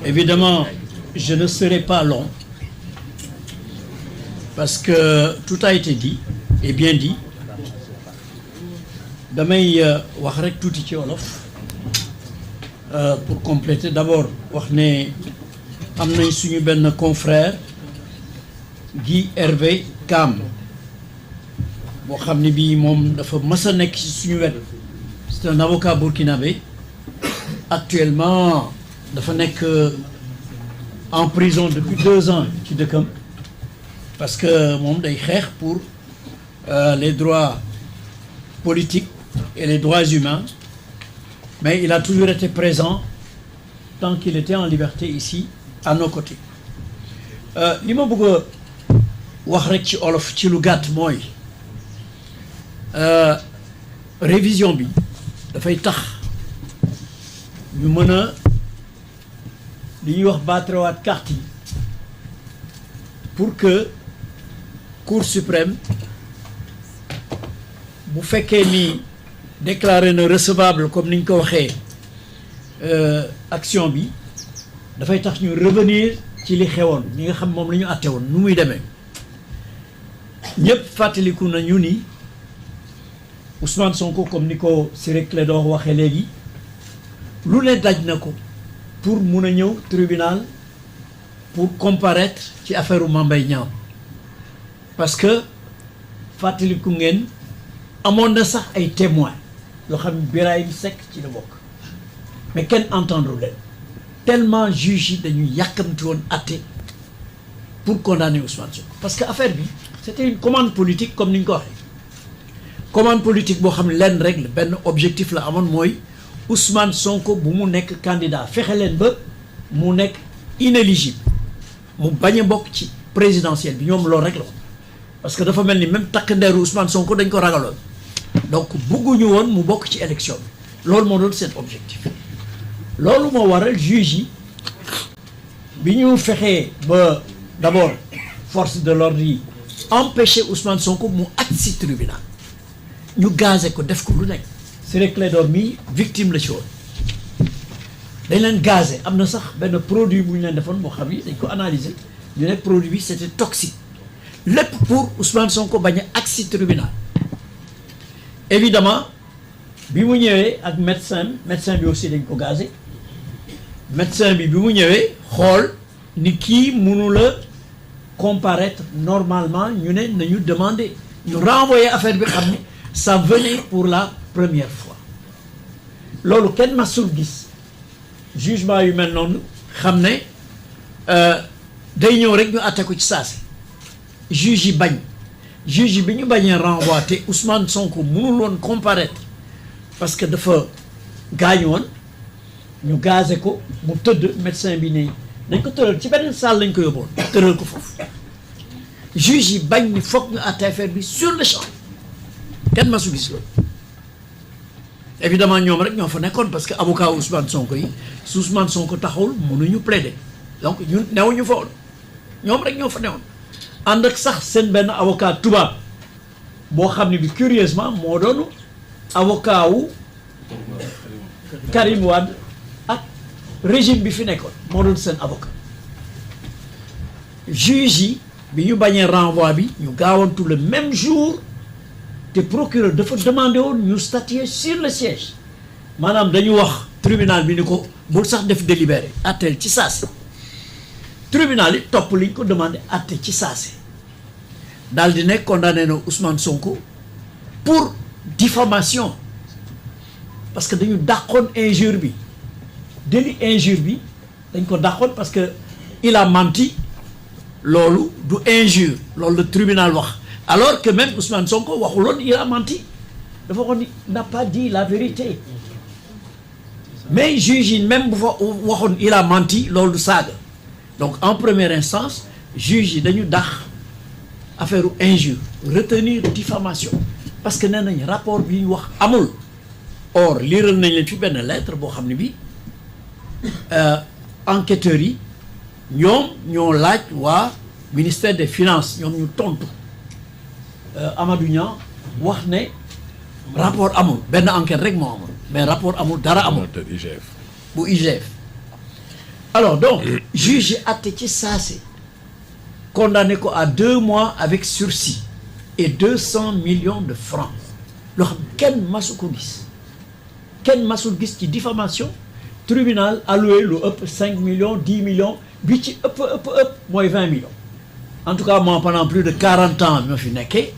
Évidemment, je ne serai pas long parce que tout a été dit et bien dit. damay wax rek tuuti ci wolof pour compléter d'abord wax ne am nañ suñu benn confrère Guy Hervé Kam boo xam ne bii moom dafa mës a nekk ci suñu wet. C'est un avocat burkinabé actuellement dafa nekk en prison depuis 2 ans ci dëkkam parce que moom day xeex pour les droits politiques et les droits humains, mais il a toujours été présent tant qu'il était en liberté ici à nos côtés. li ma bëgg a wax rek ci olof ci lu gàtt mooy révision bi dafay tax ñu mën a li ñuy wax baatrewaat carte yi pour que Cour suprême bu fekkee ni déclaré na recevable comme ni ñu ko waxee action bi dafay tax ñu revenir ci li xewoon li nga xam moom la ñu àtte woon nu muy demee ñëpp fàttaliku nañu ni Ousmane Sonko comme ni ko Ciré Clédor waxee léegi lu ne daj na ko pour mun a ñëw tribunal pour comparaître ci affaire u Mame Mbaye Niang parce que fàttaliku ngeen amoon na sax ay témoins yoo xam ne Birahim Seck ci la bokk mais kenn entendre leen tellement juge yi dañu yàkkamti woon àtte pour condamner Ousmane Sonko parce que affaire bi c'était une commande politique comme ni ñu ko waxee commande politique boo xam ne lenn rek la benn objectif la amoon mooy Ousmane Sonko bu mu nekk candidat fexe leen ba mu nekk inéligible mu bañ a bokk ci présidentielle bi ñoom loolu rek la woon parce que dafa mel ni même takk ndeeru Ousmane Sonko dañ ko ragaloon donc bëgguñu woon mu bokk ci élection bi loolu moo doon seen objectif loolu moo waral juge yi bi ñu fexee ba d'abord force de l'ordre yi empêcher Ousmane Sonko mu agsi tribunal ñu gazé ko def ko lu nekk Ciré Clédor mi victime la ci woon dañ leen gazé am na sax benn produit bu ñu leen defoon boo xam ni dañ ko analyser ñu ne produit bi c'était toxique lépp pour Ousmane Sonko bañ a agsi tribunal évidemment bi mu ñëwee ak médecin bi aussi dañ ko gazé médecin bi mu ñëwee xool ni kii mënu la comparaître normalement ñu ne nañu demander ñu renvoyer affaire bi xam ni ça venait pour la première fois loolu kenn masul gis jugement yu mel noonu xam ne day ñëw rek ñu àtte ko ci saasi juge yi bañ juge yi bi ñu bañee renvoi te Ousmane Sonko mënul woon comparaître parce que dafa gaañu woon ñu gazé ko mu tëdd médecin bi ne dañ ko tëral ci beneen salle lañ ko yóbboon tëral ko foofu juge yi bañ ni foog ñu àtte affaire bi sur le champ kenn masu gis loolu évidemment ñoom rek ñoo fa nekkoon parce que avocat Ousmane Sonko yi su Ousmane Sonko taxawul mënuñu plaider donc ñun newuñu fa woon ñoom rek ñoo fa newoon ànd ak sax seen benn avocat tubaab boo xam ne bi curieusement moo doon avocat wu Karim Wade ak régime bi fi nekkoon moo doon seen avocat juge yi bi ñu bañee renvoi bi ñu gaawantu le même jour te procureur dafa demandé woon ñu statuer sur le siège maanaam dañu wax tribunal bi ni ko bul sax def délibéré atteel ci saasi tribunal yi topp liñ ko demandé atte ci saasi daal di nekk condamné na Ousmane Sonko pour diffamation parce que dañu dàqoon injure bi délit injure bi dañ ko dàqoon parce que il a menti loolu du injure loolu le tribunal wax alors que même Ousmane Sonko waxuloon il a menti dafa waxoon ni n'a pas dit la vérité mais juge yi même bu fa waxoon il a menti loolu du saaga donc en première instance juge yi dañu dàq affaire u injure retenir diffamation parce que nee nañ rapport bi ñu wax amul or liiral nañ leen fi benn lettre boo xam ne bi enquêteurs yi ñoom ñoo laaj waa ministère des finances ñoom ñu tontu Amadou Niang wax ne rapport amul benn enquête rek moo amul mais rapport amul dara amul bu IGF alors donc juge yi àtte ci saase condamné ko à 2 mois avec sursis et 200 millions de francs loo xam kenn masu ko gis kenn masul gis ci diffamation tribunal alloué lu ëpp 5 millions 10 millions bi ci ëpp mooy 20 millions en tout cas moi pendant plus de 40 ans bi ma fi nekkee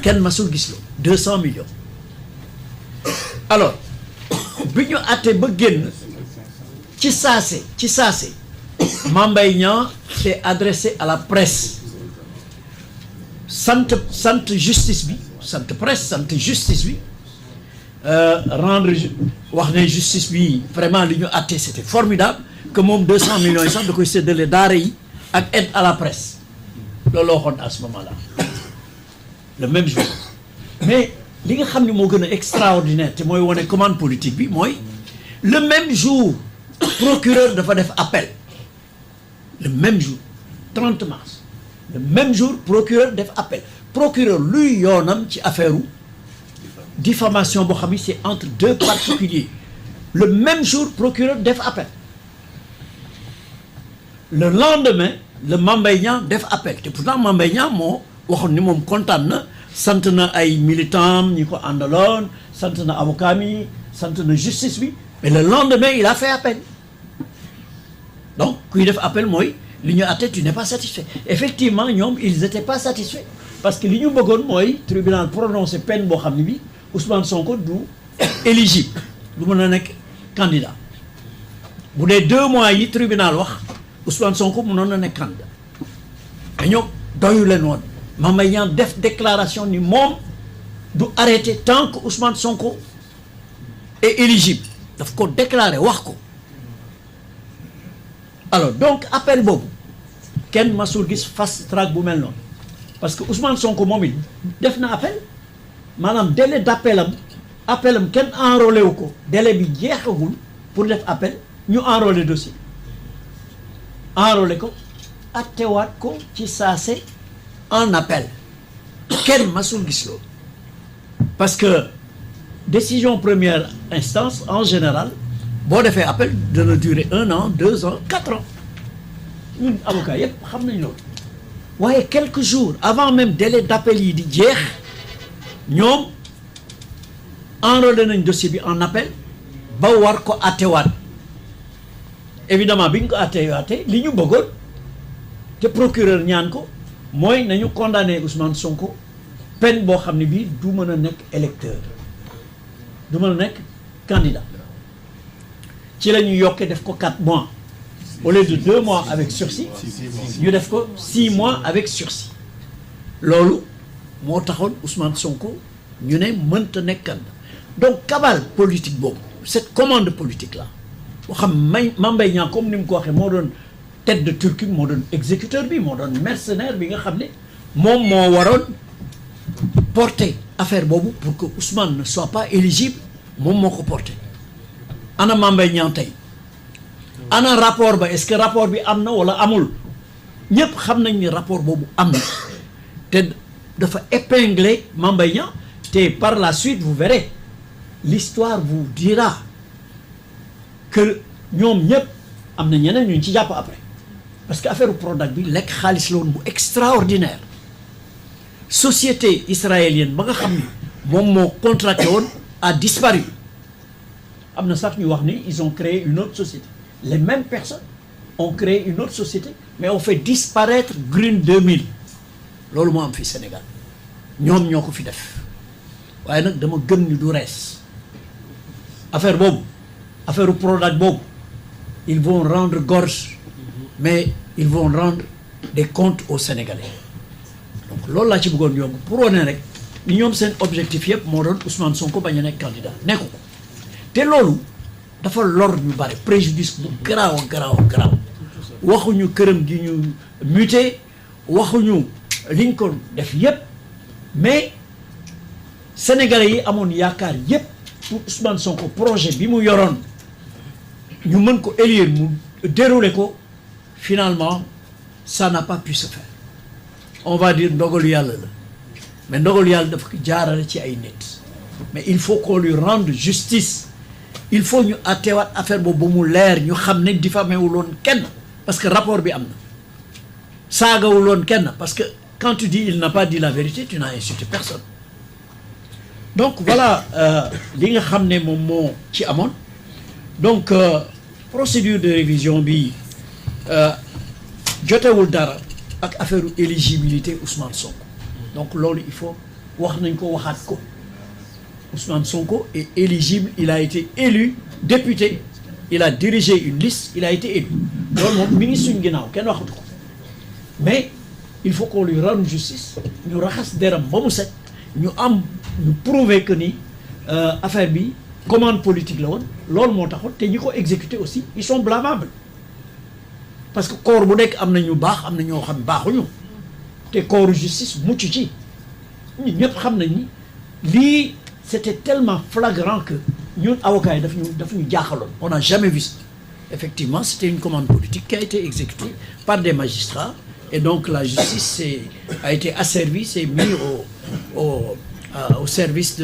kenn masul gis lo 200 millions alors bi ñu àtte ba génn ci saase Mame Mbaye Niang s'est adressé à la presse sant justice bi sant presse sant justice bi rendre wax ne justice bi vraiment li ñu àtte c'était formidable que moom 200 millions yi sax da koy séddale daara yi ak aide à la presse loolu la waxoon à ce moment-là le même jour mais li nga xam ne moo gën a extraordinaire te mooy wane commande politique bi mooy le même jour procureur dafa def appel le même jour 30 mars le même jour procureur def appel procureur luy yoonam ci affaire u diffamation boo xam ne c'est entre 2 particuliers le même jour procureur def appel le lendemain le Mame Mbaye Niang def appel te pourtant Mame Mbaye Niang moo waxoon ni moom kontaan na sant na ay militants ñi ko àndaloon sant na avocat mi sant na justice bi mais le lendemain il a fait appel donc kuy def appel mooy li ñu àtte tu n'es pas satisfait effectivement ñoom ils étaient pas satisfaits parce que li ñu bëggoon mooy tribunal prononcé peine boo xam ne bi Ousmane Sonko du éligible du mën a nekk candidat bu dee 2 mois yi tribunal wax Ousmane Sonko mënoon na nekk candidat mais ñoom doyu leen woon Mame Mbaye Niang def déclaration ni moom du arrêté tant que Ousmane Sonko est éligible daf ko déclaré wax ko alors donc appel boobu kenn masul gis fast track bu mel noonu parce que Ousmane Sonko moom it def na appel maanaam délai appelam kenn enrôlé wu ko délai bi jeexagul pour def appel ñu enrôlé dossier enrôlé ko attewaat ko ci saase en appel kenn masul gis loolu parce que décision première instance en général boo defee appel dana durer 1 an 2 ans 4 ans ñun avocat yépp xam nañ loolu waaye quelques jours avant même délai d'appel yi di jeex ñoom enrôlé nañ dossier bi en appel ba war ko attewaat évidemment bi ñu ko attewaatee li ñu bëggoon te procureur ñaan ko mooy nañu condamné Ousmane Sonko peine boo xam ne bii du mën a nekk électeur du mën a nekk candidat ci la ñu yokkee def ko 4 mois au lieu de 2 mois avec sursis ñu def ko 6 mois avec sursis loolu moo taxoon Ousmane Sonko ñu ne mënta nekk candidat donc cabale politique boobu cette commande politique là boo xam Mame Mbaye Niang comme ni mu ko waxee moo doon tête de turc moo doon exécuteur bi moo doon mercenaire bi nga xam ne moom moo waroon porter affaire boobu pour que Ousmane ne soit pas éligible moom moo ko porter ana Mame Mbaye Niang tey ana rapport ba est-ce que rapport bi am na wala amul ñëpp xam nañ ni rapport boobu am na te dafa épingler Mame Mbaye Niang te par la suite vous verrez l'histoire vous dira que ñoom ñëpp am na ñeneen ñu ci jàpp après parce que affaire Prodac bi lekk xaalis la woon bu extraordinaire société israélienne ba nga xam ni moom moo contracté woon a disparu am na sax ñu wax ni ils ont créé une autre société les mêmes personnes ont créé une autre société mais ont fait disparaître Green 2000 loolu moo am fii Sénégal ñoom ñoo ko fi def waaye nag dama gëm ni du rees affaire boobu affaire Prodac boobu ils vont rendre gorge mais ils vont rendre des comptes aux Sénégalais donc loolu laa ci bëggoon yomb pour wane rek ni ñoom seen objectif yëpp moo doon Ousmane Sonko bañ a nekk candidat nekku ko te loolu dafa lor ñu bare préjudice bu garaaw waxuñu këram gi ñu muté waxuñu liñ ko def yëpp mais Sénégalais yi amoon yaakaar yëpp pour Ousmane Sonko projet bi mu yoroon ñu mën ko élire mu dérouler ko finalement ça n'a pas pu se faire on va dire ndogalu yàlla la mais ndogalu yàlla dafa ko jaarale ci ay nit mais il faut qu'on lui rende justice il faut ñu atteewaat affaire boobu ba mu leer ñu xam ne diffamé wuloon kenn parce que rapport bi am na saagawuloon kenn parce que quand tu dis il n'a pas dit la vérité tu n'as insulté personne donc voilà li nga xam ne moom moo ci amoon donc procédure de révision bi jotewul dara ak affaire éligibilité Ousmane Sonko donc loolu il faut wax nañ ko waxaat ko Ousmane Sonko est éligible il a été élu député il a dirigé une liste il a été élu loolu moom mi ngi suñ ginnaaw kenn waxatu ko mais il faut qu'on lui rende justice ñu raxas deram ba mu set ñu prouver que ni affaire bi commande politique la woon loolu moo taxoon te ñi ko exécuter aussi ils sont blâmables parce que corps bu nekk am na ñu baax am na ñoo xam baaxuñu te corps justice mucc ci ñun ñëpp xam nañ ni lii c'était tellement flagrant que ñun avocats yi daf ñu jaaxaloon on n'a jamais vu ça effectivement c'était une commande politique qui a été exécutée par des magistrats et donc la justice a été asservie s'est mis au service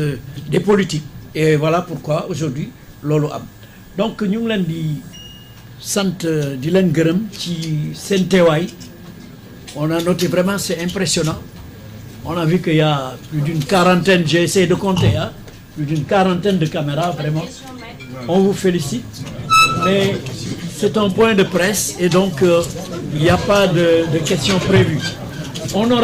des politiques et voilà pourquoi aujourd'hui loolu am donc ñu ngi leen di sant di leen gërëm ci seen teewaay on a noté vraiment c'est impressionnant on a vu qu'il y a plus d'une quarantaine j'ai essayé de compter plus d'une quarantaine de caméras vraiment on vous félicite mais c'est un point de presse et donc il n'y a pas de questions prévues on aura